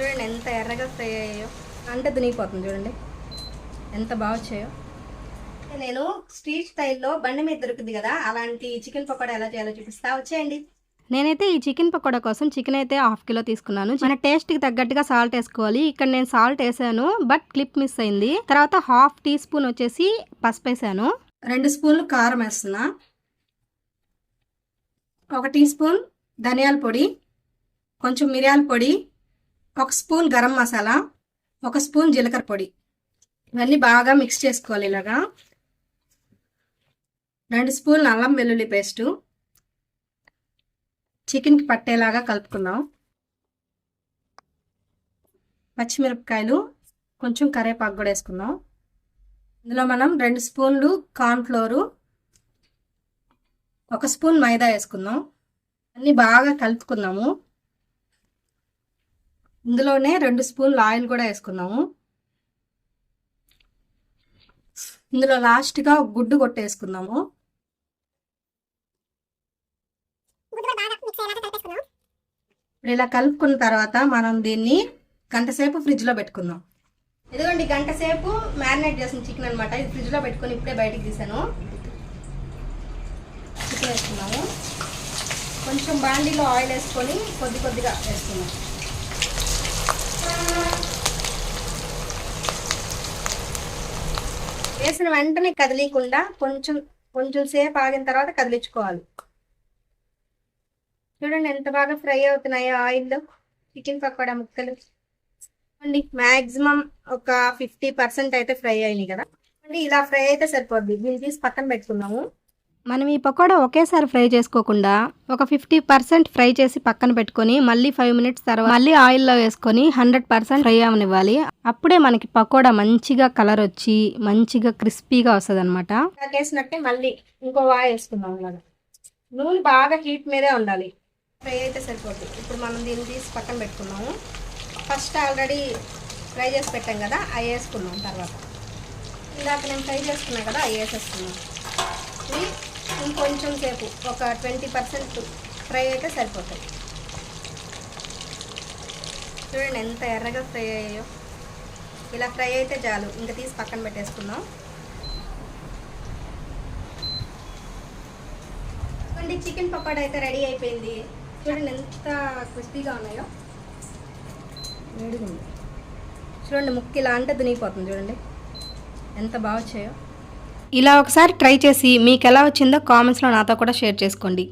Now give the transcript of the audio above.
చూడండి ఎంత ఎర్రగా ఫ్రై అయ్యాయో, అంటే దునిగిపోతుంది. చూడండి ఎంత బాగా వచ్చాయో. నేను స్ట్రీట్ స్టైల్లో బండి మీద దొరుకుతుంది కదా, అలాంటి చికెన్ పకోడా ఎలా చేయాలో చూపిస్తా, వచ్చేయండి. నేనైతే ఈ చికెన్ పకోడా కోసం చికెన్ అయితే 1/2 కిలో తీసుకున్నాను. మన టేస్ట్కి తగ్గట్టుగా సాల్ట్ వేసుకోవాలి. ఇక్కడ నేను సాల్ట్ వేసాను, బట్ క్లిప్ మిస్ అయింది. తర్వాత 1/2 టీ స్పూన్ వచ్చేసి పసుపు వేసాను, 2 స్పూన్లు కారం వేస్తున్నా, 1 టీ స్పూన్ ధనియాల పొడి, కొంచెం మిరియాల పొడి, 1 స్పూన్ గరం మసాలా, 1 స్పూన్ జీలకర్ర పొడి. ఇవన్నీ బాగా మిక్స్ చేసుకోవాలి. ఇలాగా 2 స్పూన్లు అల్లం వెల్లుల్లి పేస్టు చికెన్కి పట్టేలాగా కలుపుకుందాం. పచ్చిమిరపకాయలు, కొంచెం కరివేపాకు కూడా వేసుకుందాం. ఇందులో మనం 2 స్పూన్లు కార్న్ ఫ్లోరు, 1 స్పూన్ మైదా వేసుకుందాం. అన్నీ బాగా కలుపుకుందాము. ఇందులోనే 2 స్పూన్లు ఆయిల్ కూడా వేసుకుందాము. ఇందులో లాస్ట్గా ఒక గుడ్డు కొట్టేసుకుందాము. ఇప్పుడు ఇలా కలుపుకున్న తర్వాత మనం దీన్ని గంట సేపు ఫ్రిడ్జ్లో పెట్టుకుందాం. ఇదిగోండి గంట సేపు మ్యారినేట్ చేసిన చికెన్ అనమాట. ఇది ఫ్రిడ్జ్లో పెట్టుకొని ఇప్పుడే బయటికి తీసాను. చికెన్ వేసుకున్నాము. కొంచెం బాండీలో ఆయిల్ వేసుకొని కొద్దిగా వేసుకున్నాం. వేసిన వెంటనే కదిలీకుండా కొంచెం సేపు ఆగిన తర్వాత కదిలించుకోవాలి. చూడండి ఎంత బాగా ఫ్రై అవుతున్నాయో ఆయిల్లో చికెన్ పకోడా ముక్కలు. అండి మ్యాక్సిమం ఒక 50% అయితే ఫ్రై అయినాయి కదా అండి. ఇలా ఫ్రై అయితే సరిపోద్ది. దీన్ని తీసి పక్కన పెట్టుకున్నాము. మనం ఈ పకోడా ఒకేసారి ఫ్రై చేసుకోకుండా ఒక 50% ఫ్రై చేసి పక్కన పెట్టుకొని మళ్ళీ 5 మినిట్స్ తర్వాత మళ్ళీ ఆయిల్లో వేసుకొని 100% ఫ్రై అవనివ్వాలి. అప్పుడే మనకి పకోడా మంచిగా కలర్ వచ్చి మంచిగా క్రిస్పీగా వస్తుంది అనమాట. వేసినట్టే మళ్ళీ ఇంకో వాయి వేసుకుందాం. ఇలాగా నూనె బాగా హీట్ మీదే ఉండాలి. ఫ్రై అయితే సరిపోద్ది. ఇప్పుడు మనం దీన్ని తీసి పక్కన పెట్టుకున్నాము. ఫస్ట్ ఆల్రెడీ ఫ్రై చేసి పెట్టాం కదా, అవి వేసుకున్నాం. తర్వాత ఇందాక నేను ఫ్రై చేసుకున్నాను కదా, అవి వేసేసుకున్నాం. ఇది ఇంకొంచెం సేపు ఒక 20% ఫ్రై అయితే సరిపోతాయి. చూడండి ఎంత ఎర్రగా ఫ్రై అయ్యాయో. ఇలా ఫ్రై అయితే చాలు, ఇంకా తీసి పక్కన పెట్టేసుకుందాం. చికెన్ పకోడా అయితే రెడీ అయిపోయింది. చూడండి ఎంత క్రిస్పీగా ఉన్నాయో. వేడిగా ఉంది. చూడండి ముక్క ఇలా అంటే దునిగిపోతుంది. చూడండి ఎంత బాగా వచ్చాయో. ఇలా ఒకసారి ట్రై చేసి మీకు ఎలా వచ్చిందో కామెంట్స్లో నాతో కూడా షేర్ చేసుకోండి.